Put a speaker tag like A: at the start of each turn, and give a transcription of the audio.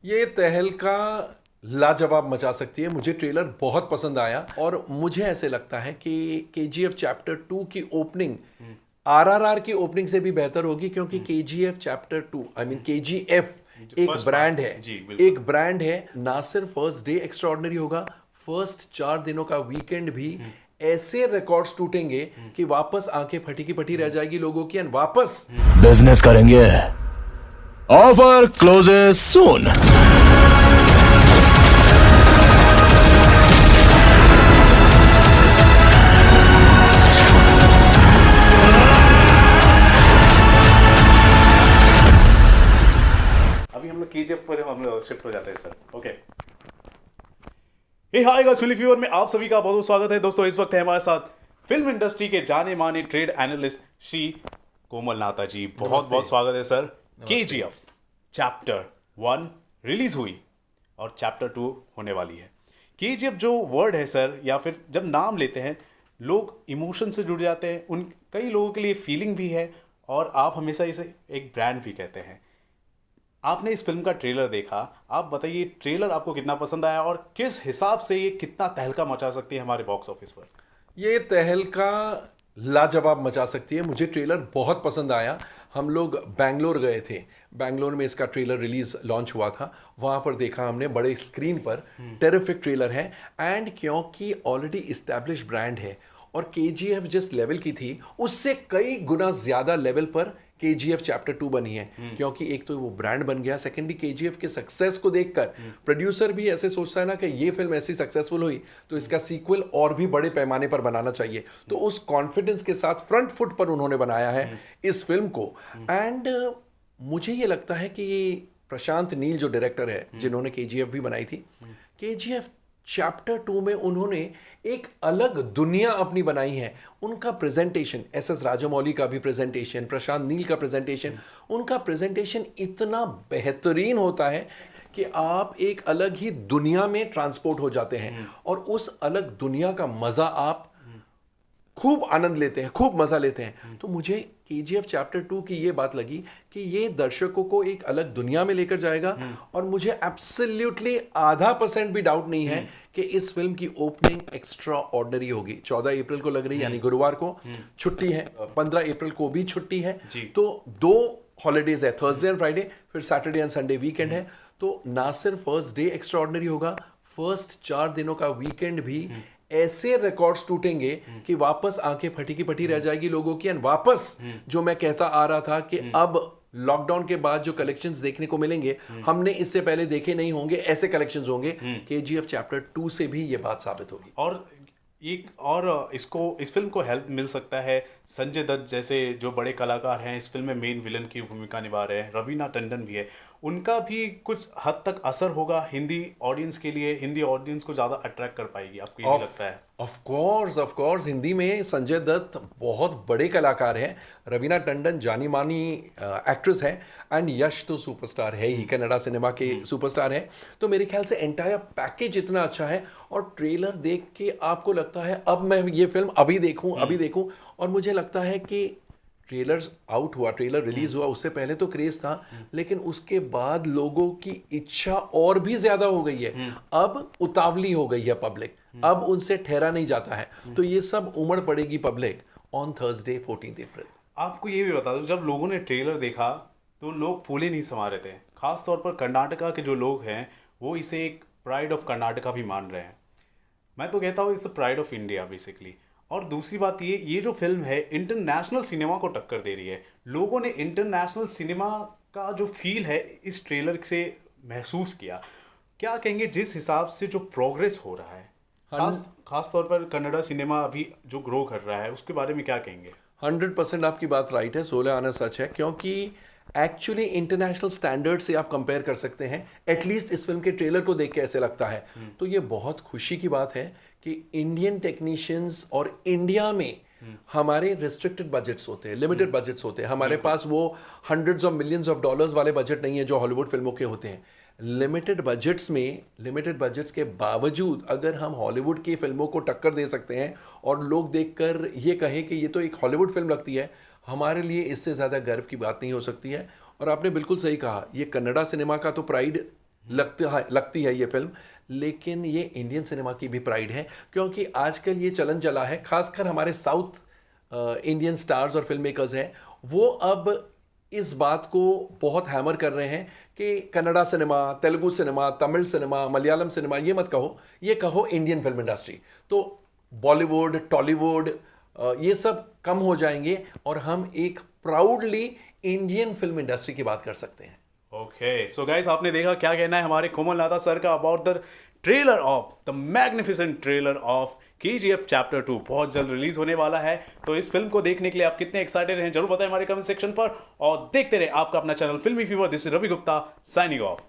A: ये तहलका लाजवाब मचा सकती है। मुझे ट्रेलर बहुत पसंद आया और मुझे ऐसे लगता है कि केजीएफ चैप्टर 2 की ओपनिंग आरआरआर की ओपनिंग से भी बेहतर होगी, क्योंकि KGF chapter 2 I mean KGF एक
B: फर्स्ट
A: ब्रांड
B: पार्ट
A: है।
B: जी बिल्कुल।
A: एक ब्रांड है। ना सिर्फ फर्स्ट डे एक्स्ट्रॉर्डनरी होगा, फर्स्ट 4 दिनों का वीकेंड भी ऐसे रिकॉर्ड्स टूटेंगे कि वापस आंखें फटी की फटी रह जाएगी लोगों की, एंड वापस
C: बिजनेस करेंगे। ऑफर क्लोजेस सून।
B: अभी हम लोग केजीएफ पर हम लोग शिफ्ट हो जाते हैं सर। ओके, हे हाय गाइस, फिल्म व्यूअर में आप सभी का बहुत बहुत स्वागत है। दोस्तों, इस वक्त है हमारे साथ फिल्म इंडस्ट्री के जाने माने ट्रेड एनालिस्ट श्री कोमल नाथा जी। बहुत बहुत स्वागत है सर। केजीएफ चैप्टर 1 रिलीज हुई और चैप्टर 2 होने वाली है। केजीएफ जो वर्ड है सर, या फिर जब नाम लेते हैं लोग इमोशन से जुड़ जाते हैं। उन कई लोगों के लिए फीलिंग भी है, और आप हमेशा इसे एक ब्रांड भी कहते हैं। आपने इस फिल्म का ट्रेलर देखा, आप बताइए ट्रेलर आपको कितना पसंद आया और किस हिसाब से ये कितना तहलका मचा सकती है हमारे बॉक्स ऑफिस पर।
A: ये तहलका लाजवाब मचा सकती है। मुझे ट्रेलर बहुत पसंद आया। हम लोग बैंगलोर गए थे। बैंगलोर में इसका ट्रेलर रिलीज लॉन्च हुआ था। वहाँ पर देखा हमने बड़े स्क्रीन पर। टेरिफिक ट्रेलर है, एंड क्योंकि ऑलरेडी इस्टेब्लिश ब्रांड है और केजीएफ जिस लेवल की थी उससे कई गुना ज्यादा लेवल पर केजीएफ चैप्टर 2 बनी है। क्योंकि एक तो वो ब्रांड बन गया, सेकेंडली केजीएफ के सक्सेस को देखकर प्रोड्यूसर भी ऐसे सोचता है ना कि ये फिल्म ऐसी सक्सेसफुल हुई तो इसका सीक्वल और भी बड़े पैमाने पर बनाना चाहिए। तो उस कॉन्फिडेंस के साथ फ्रंट फुट पर उन्होंने बनाया है इस फिल्म को। एंड मुझे ये लगता है कि ये प्रशांत नील जो डायरेक्टर है, जिन्होंने केजीएफ भी बनाई थी, केजीएफ चैप्टर 2 में उन्होंने एक अलग दुनिया अपनी बनाई है। उनका प्रेजेंटेशन, एस राजामौली का भी प्रेजेंटेशन, प्रशांत नील का प्रेजेंटेशन, उनका प्रेजेंटेशन इतना बेहतरीन होता है कि आप एक अलग ही दुनिया में ट्रांसपोर्ट हो जाते हैं और उस अलग दुनिया का मजा आप खूब आनंद लेते हैं, खूब मजा लेते हैं। तो मुझे केजीएफ चैप्टर 2 की ये बात लगी कि ये दर्शकों को एक अलग दुनिया में लेकर जाएगा। और मुझे एब्सोल्युटली आधा % भी डाउट नहीं है कि इस फिल्म की ओपनिंग एक्स्ट्रा ऑर्डिनरी होगी। 14 अप्रैल को लग रही है, यानी गुरुवार को छुट्टी है। 15 अप्रैल को भी छुट्टी है। तो 2 हॉलीडेज है, थर्सडे एंड फ्राइडे, फिर सैटरडे एंड संडे वीकेंड है। तो ना सिर्फ फर्स्ट डे एक्स्ट्रा ऑर्डिनरी होगा, फर्स्ट 4 दिनों का वीकेंड भी ऐसे रिकॉर्ड्स टूटेंगे कि वापस आंखें फटी की फटी रह जाएगी लोगों की, एंड वापस जो मैं कहता आ रहा था कि अब लॉकडाउन के बाद जो कलेक्शंस देखने को मिलेंगे हमने इससे पहले देखे नहीं होंगे, ऐसे कलेक्शंस होंगे। केजीएफ चैप्टर 2 से भी ये बात साबित होगी।
B: और इसको, इस फिल्म को हेल्प मिल सकता है संजय दत्त जैसे जो बड़े कलाकार हैं, इस फिल्म में मेन विलन की भूमिका निभा रहे हैं। रवीना टंडन भी है, उनका भी कुछ हद तक असर होगा हिंदी ऑडियंस के लिए। हिंदी ऑडियंस को ज़्यादा अट्रैक्ट कर पाएगी, आपको ये भी लगता है?
A: ऑफ कोर्स हिंदी में संजय दत्त बहुत बड़े कलाकार हैं। रवीना टंडन जानी मानी एक्ट्रेस है, एंड यश तो सुपरस्टार है ही, कन्नड़ा सिनेमा के सुपरस्टार है। तो मेरे ख्याल से एंटायर पैकेज इतना अच्छा है, और ट्रेलर देख के आपको लगता है अब मैं ये फिल्म अभी देखूं। और मुझे लगता है कि ट्रेलर आउट हुआ, ट्रेलर रिलीज हुआ, उससे पहले तो क्रेज था, लेकिन उसके बाद लोगों की इच्छा और भी ज्यादा हो गई है। अब उतावली हो गई है पब्लिक, अब उनसे ठहरा नहीं जाता है। तो ये सब उमड़ पड़ेगी पब्लिक ऑन थर्सडे 14 अप्रैल।
B: आपको ये भी बता दो, जब लोगों ने ट्रेलर देखा तो लोग फूले नहीं समा रहे थे। खास तौर पर कर्नाटका के जो लोग हैं वो इसे एक प्राइड ऑफ कर्नाटका भी मान रहे हैं। मैं तो कहता हूँ it's pride of India basically. और दूसरी बात ये जो फिल्म है इंटरनेशनल सिनेमा को टक्कर दे रही है। लोगों ने इंटरनेशनल सिनेमा का जो फील है इस ट्रेलर से महसूस किया। क्या कहेंगे जिस हिसाब से जो प्रोग्रेस हो रहा है, खास तौर पर कन्नड़ा सिनेमा अभी जो ग्रो कर रहा है, उसके बारे में क्या कहेंगे?
A: 100% आपकी बात राइट है, 16 आना सच है। क्योंकि एक्चुअली इंटरनेशनल स्टैंडर्ड से आप कंपेयर कर सकते हैं, एटलीस्ट इस फिल्म के ट्रेलर को देख के ऐसे लगता है। तो ये बहुत खुशी की बात है कि इंडियन टेक्नीशियंस और इंडिया में हमारे रिस्ट्रिक्टेड बजट्स होते हैं, लिमिटेड बजट्स होते हैं। हमारे पास वो hundreds of millions of dollars वाले बजट नहीं है जो हॉलीवुड फिल्मों के होते हैं। लिमिटेड बजट्स के बावजूद अगर हम हॉलीवुड की फिल्मों को टक्कर दे सकते हैं और लोग देखकर ये कहें कि ये तो एक हॉलीवुड फिल्म लगती है, हमारे लिए इससे ज़्यादा गर्व की बात नहीं हो सकती है। और आपने बिल्कुल सही कहा, ये कन्नड़ा सिनेमा का तो प्राइड लगती है ये फिल्म, लेकिन ये इंडियन सिनेमा की भी प्राइड है, क्योंकि आजकल ये चलन चला है, खासकर हमारे साउथ इंडियन स्टार्स और फिल्म मेकर्स हैं, वो अब इस बात को बहुत हैमर कर रहे हैं कि Kannada cinema, Telugu cinema, Tamil cinema, Malayalam cinema, ये मत कहो, ये कहो इंडियन फिल्म इंडस्ट्री। तो बॉलीवुड, टॉलीवुड, ये सब कम हो जाएंगे और हम एक प्राउडली इंडियन फिल्म इंडस्ट्री की बात कर सकते हैं।
B: ओके, सो गाइस, आपने देखा क्या कहना है हमारे कोमल नाथा सर का about the trailer of the magnificent trailer of KGF chapter 2 बहुत जल्द रिलीज होने वाला है। तो इस फिल्म को देखने के लिए आप कितने एक्साइटेड हैं जरूर बताएं हमारे कमेंट सेक्शन पर, और देखते रहे आपका अपना channel Filmy fever. This is Ravi Gupta signing of.